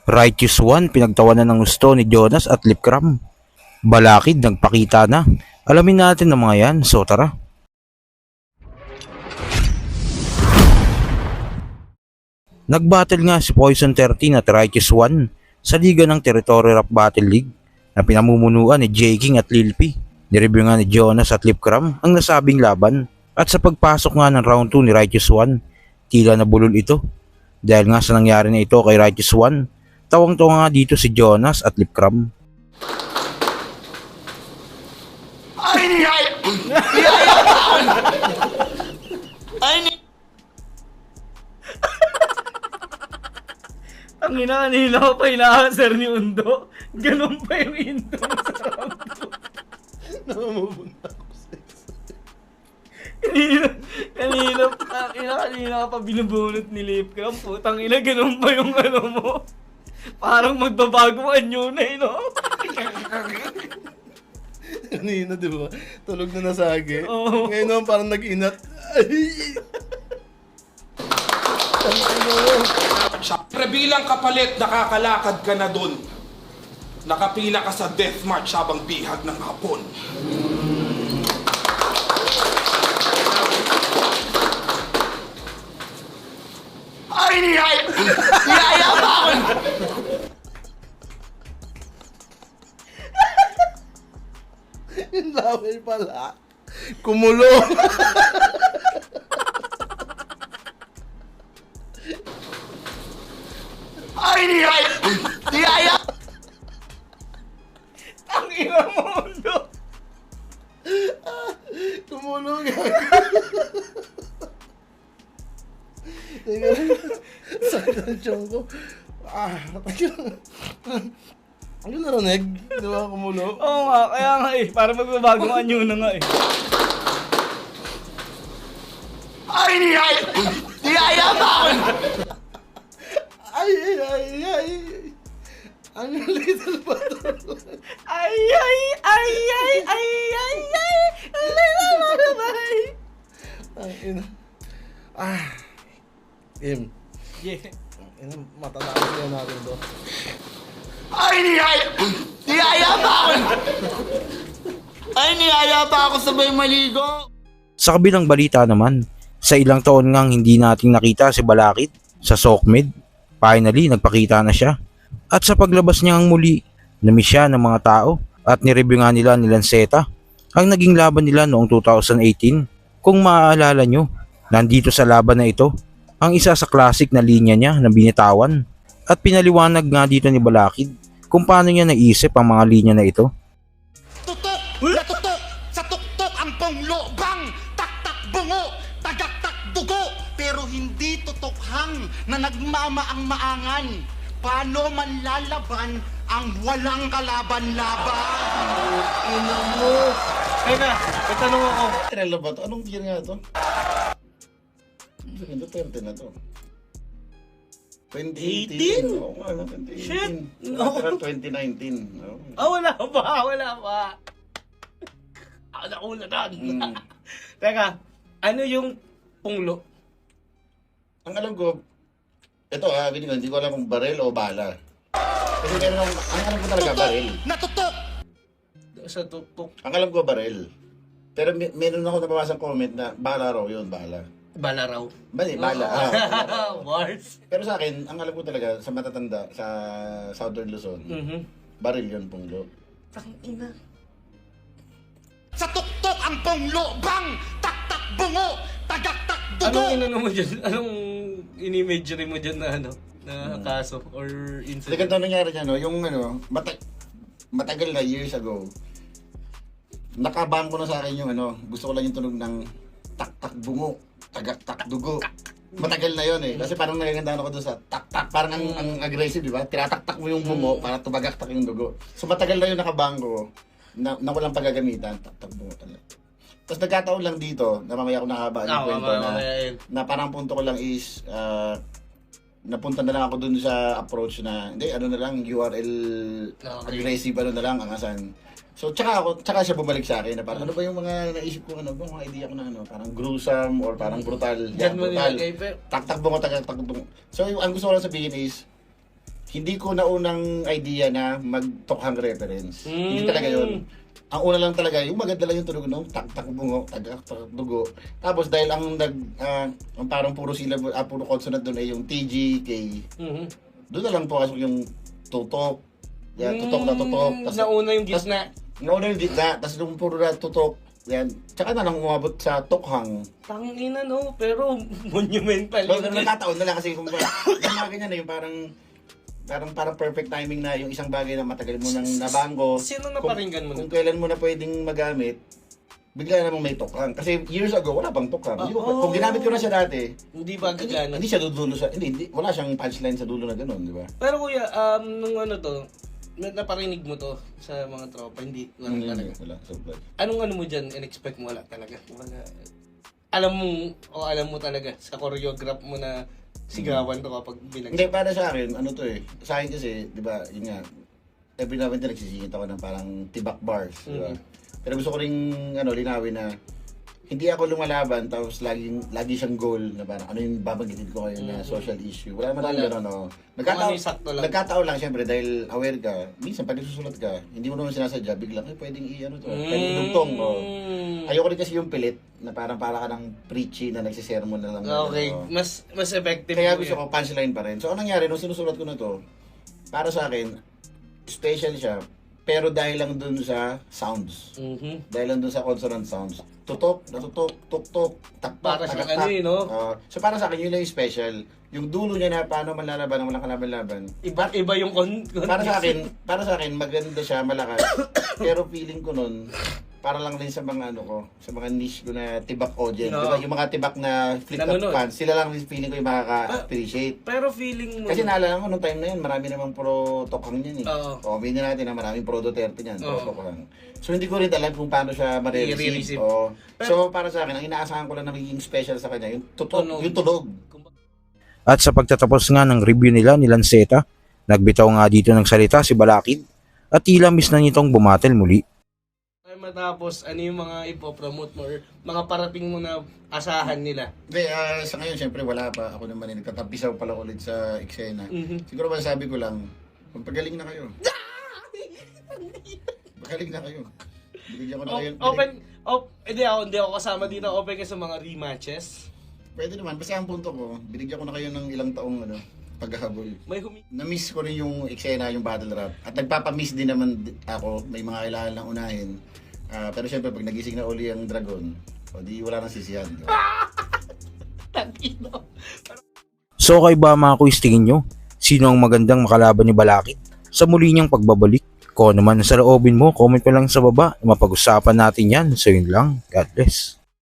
Righteous One pinagtawanan ng gusto ni Jonas at Lipcram. Balakid nagpakita na. Alamin natin ang mga yan, so tara. Nagbattle nga si Poison 13 at Righteous One sa liga ng Territory Rap Battle League na pinamumunuan ni J. King at Lil P. Nireview nga ni Jonas at Lipcram ang nasabing laban at sa pagpasok nga ng round 2 ni Righteous One, tila nabulol ito. Dahil nga sa nangyari na ito kay Righteous One, tawang-tawa nga dito si Jonas at Lipcram. Ang ina, kanina ko pa inakasar ni Undo. Ganun pa yung intro mo sa round 2. Namumunda ko sa Kanina ka pa binubunot ni Lipcram. Putang ina, ganun pa yung ano mo. Parang magbabago ang anyo na no? kanina, di ba? Tulog na nasagi. Oo. Ngayon naman parang nag-inat. Ay! Pre bilang kapalit, nakakalakad ka na dun. Nakapila ka sa death march habang bihag ng hapon. Ay, niyaya ba ako? Yung laway pala. Kumulong. Ay, niyaya! Ang ina mo, Undo. Kumulong yan. Teka, sakit ang tiyan ko. Ano narinig? Di ba kumulong? Oo nga, kaya nga eh. Parang magbabago ang anyo na nga eh. Ay, niyaya ba ako? Ay! Ang little butterfly. Little butterfly. Ang ina. Im. Yeah. Ina, matataas yan natin to. Ay, niyaya ba ako? Ay, niyaya ba ako sabay maligo? Sa kabilang balita naman, sa ilang taon ngang hindi nating nakita si Balakid sa Sokmed, finally nagpakita na siya. At sa paglabas niya ang muli, namiss siya ng mga tao at nireview nga nila ni Lanceta ang naging laban nila noong 2018. Kung maaalala nyo, nandito sa laban na ito ang isa sa classic na linya niya na binitawan at pinaliwanag nga dito ni Balakid kung paano niya naisip ang mga linya na ito. Tutok na tutok sa tuktok ang panglobang, taktak bungo, tagaktak dugo, pero hindi tutokhang na nagmamaang-maangan. Paano man lalaban ang walang kalaban-laban? Ina mo. Teka, may tanong ako. Trello ba to? Anong year nga to? Ito 20 na to. 2018? Oo nga, 2018. Shit! No. No. 2019. No. Wala pa. Ako nakulatan. Teka, ano yung punglo? Ang alam ko, ito hindi ko alam kung baril o bala. Kasi meron ang alam ko talaga baril. Natutok! Sa tuktok. Ang alam ko baril. Pero meron ako nababasang comment na bala raw yun, bala. Bala raw. Bali, bala. Wars. Pero sa akin, ang alam ko talaga sa matatanda sa Southern Luzon, baril yun punglo. Tangina. Sa tuktok ang panglobang, taktak bungo, tagaktak dugo. Anong inano mo dyan? Anong inimagery mo dyan na ano? Na kaso or Kasi incident? ganito nangyari niya, no? Yung matagal na years ago, nakabang ko na sa akin yung gusto ko lang yung tunog ng tak-tak bungo, tagak-tak dugo. Matagal na yun eh. Kasi parang nagagandaan ako doon sa tak-tak. Parang ang aggressive, di ba? Tinatak-tak mo yung bungo para tumagak-tak yung dugo. So matagal na yun nakabang ko na walang paggagamitan. Tak-tak bungo talaga. Tapos nagkataon lang dito, na mamaya ko nakabaan yung kwento na parang punto ko lang is, napunta na lang ako dun sa approach na, hindi, na lang, URL aggressive, na lang, angasan. So, tsaka siya bumalik sa akin na parang, ano ba yung mga naisip ko, mga idea ko na, parang gruesome or parang brutal. Diyan mo Brutal. nilagay, pero... Taktakbo ko, taktakbo. So, ang gusto ko lang sabihin is, hindi ko naunang idea na mag-tokhang reference. Hindi Mm. talaga yun. Ang una lang talaga, yung maganda lang yung tunog nung tak-tak bungo, tagak-tak dugo. Tapos dahil ang ang parang puro syllable, puro consonant doon ay yung TG, K. Mhm. Doon na lang pasok yung tutok. Yan, tutok na tutok. Tas, Nauna yung gitna. nauna yung gitna, tapos yung puro na tutok. Yan. Tsaka na lang umabot sa tokhang. Tangina no, pero monumental So, yun. nagkataon na lang kasi kung yung mga ganyan na yung parang perfect timing na yung isang bagay na matagal mo nang nabango. Sino naparinggan mo Kung na? kailan mo na pwedeng magamit, bigla namang may tokhang. Kasi years ago, wala pang tokhang. Hindi ko- Kung ginamit ko na siya dati, Hindi ba gagana? hindi siya dudulo sa, hindi, wala siyang punchline sa dulo na gano'n, di ba? Pero kuya, nung ano to, naparinig mo to sa mga tropa, hindi wala talaga. Wala, supply. Anong mo dyan, in-expect mo? Wala talaga. Wala. Alam mo talaga sa choreograph mo na sigawan to kapag bilang. Hindi, para sa akin, ano to eh. Sa akin kasi, di ba, yun nga, every now and then nagsisingit ako ng parang tibak bars, di ba? Pero gusto ko rin, linawin na, hindi ako lumalaban, tapos lagi siyang goal na parang ano yung babanggitin ko ngayon na social issue. Wala man lang gano'n, no? Kung ano yung sakto lang. Nagkataon lang, siyempre, dahil aware ka, minsan pag nagsusulat ka, hindi mo naman sinasadya, biglang, pwedeng pwedeng idugtong, Ayoko rin kasi yung pilit, na parang para ka ng preachy na nagsisermon na lang. Okay, mas effective. Kaya po gusto yun. ko punchline pa rin. So, anong nangyari, nung sinusulat ko na to, para sa akin, special siya, pero dahil lang dun sa sounds. Mhm. Dahil lang dun sa consonant sounds. Tutok, natutok, tuk-tuk, takpak, Para siyang tagaktak. ano eh, no? So, para sa akin, yun lang yung special. Yung dulo niya na paano manlalaban ng walang kalaban-laban. Iba yung Para sa akin, maganda siya, malakas. Pero feeling ko nun, para lang din sa mga sa mga niche ko na tibak audience. No. Diba? Yung mga tibak na flip-top Nanonood. fans, sila lang feeling ko yung makaka-appreciate. Pero feeling mo. Kasi naalala ko nung time na yun, marami namang pro tokhang yan eh. Oo. O, aminin natin na maraming pro Duterte yan, pro Oo. tokhang. So hindi ko rin alam kung paano siya I-re-receive. ma-receive. O, so para sa akin, ang inaasahan ko lang na magiging special sa kanya, yung tutok, Tunog. yung tunog. At sa pagtatapos nga ng review nila ni Lanceta, nagbitaw nga dito ng salita si Balakid at tila miss na nitong bumatel muli. Ay matapos, ano yung mga ipopromote mo or mga parating mo na asahan nila? Hindi, sa ngayon, syempre wala pa. Ako naman nagtatapisaw pala ulit sa eksena. Mhm. Siguro masasabi ko lang, magpagaling na kayo. Magaling na kayo. Binigyan ko na kayo. Hindi ako kasama dito. Open ka sa mga rematches. Pwede naman. Basta ang punto ko, binigyan ko na kayo ng ilang taong paghahabol. May Na-miss ko rin yung eksena, yung battle rap. At nagpapamiss din naman ako. May mga kailangan lang unahin. Pero syempre, pag nagising na uli ang dragon, di wala nang sisihan. Di ba? So kay ba mga quiz, tingin nyo, sino ang magandang makalaban ni Balakid sa muli niyang pagbabalik? Kung ano man sa loobin mo, comment mo lang sa baba. Mapag-usapan natin yan. So yun lang. God bless.